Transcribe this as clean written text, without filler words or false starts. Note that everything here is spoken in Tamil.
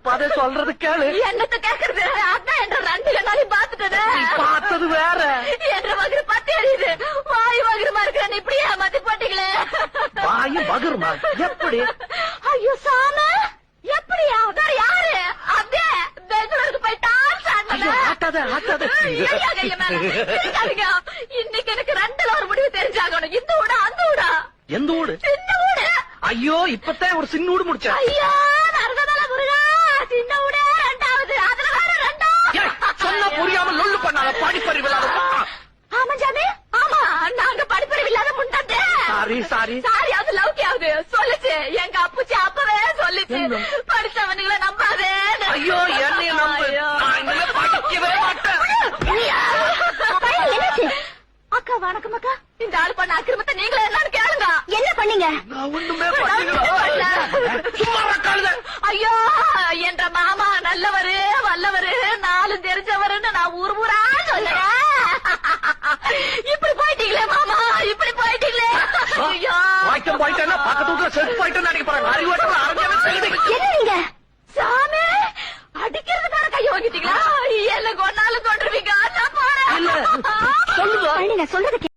பத சொல்றது கேளு. என்னத்த கேக்குறது? அதான் என்ற 2 கண்ணாலையும் பாத்துட்டது. பார்த்தது வேற. என்ற வகுறு பத்தி எரியுது. வாய் வகுருமா இருக்கிற இப்படியே மாத்தி போட்டீங்களே. வாயும் வகுருமா? எப்படி? ஐயோ சாமி, எப்படியா? வேற யாரு? அப்படியே பெங்களூருக்கு போய் டான்ஸ் ஆட்டாத. இன்னைக்கு எனக்கு 2ல ஒரு முடிவு தெரிஞ்சாகணும். இந்த ஊடா அந்த ஊடா? எந்த ஊடு? சின்ன ஊடு. ஐயோ இப்பதான் ஒரு சின்ன ஊடு முடிச்சா. ஐயோ நரகதல முருகா, சின்ன ஊடு 2வது, அதுல வேற 2. சொன்னா புரியாம லொல்லு பண்ணாத. படிப்பறிவு இல்லாத. ஆமா ஜாமி, ஆமா நாங்க படிப்பறிவு இல்லாத முண்டாது. சாரி அது லவ்கியாவது சொல்லுச்சு. எங்க அப்புச்சி அப்பவே சொல்லுச்சு, படிச்சவனுங்களை நம்பாதே. ஐயோ என்னைய நம்பு. நான் இனிமே படிக்கவே மாட்டேன். அக்கா வணக்கம் அக்கா. இந்த ஆள் பண்ண அக்கிரமத்தை நீங்களே என்னன்னு கேளுங்க. என்ன பண்ணீங்க? நான் ஒண்ணுமே பண்ணல. சும்மா கழுத. ஐயோ என்ற மாமா நல்லவரு வல்லவரு 4 தெரிஞ்சவருன்னு நான் ஊரா சொல்லுறேன். இப்படி போயிட்டீங்களே மாமா, இப்படி போயிட்டீங்களே. ஐயோ போயிட்டேன்னா பக்கத்து வீட்டுல செட் போயிட்டு நினைக்க போறாங்க. என்ன நீங்க சாமி அடிக்கிறதுக்கான கைய வாங்கிட்டீங்களா? என்ன கொண்டாலும் கொண்டுருவீங்க. நான் போறேன். சொல்லுங்க. சொல்லுங்க.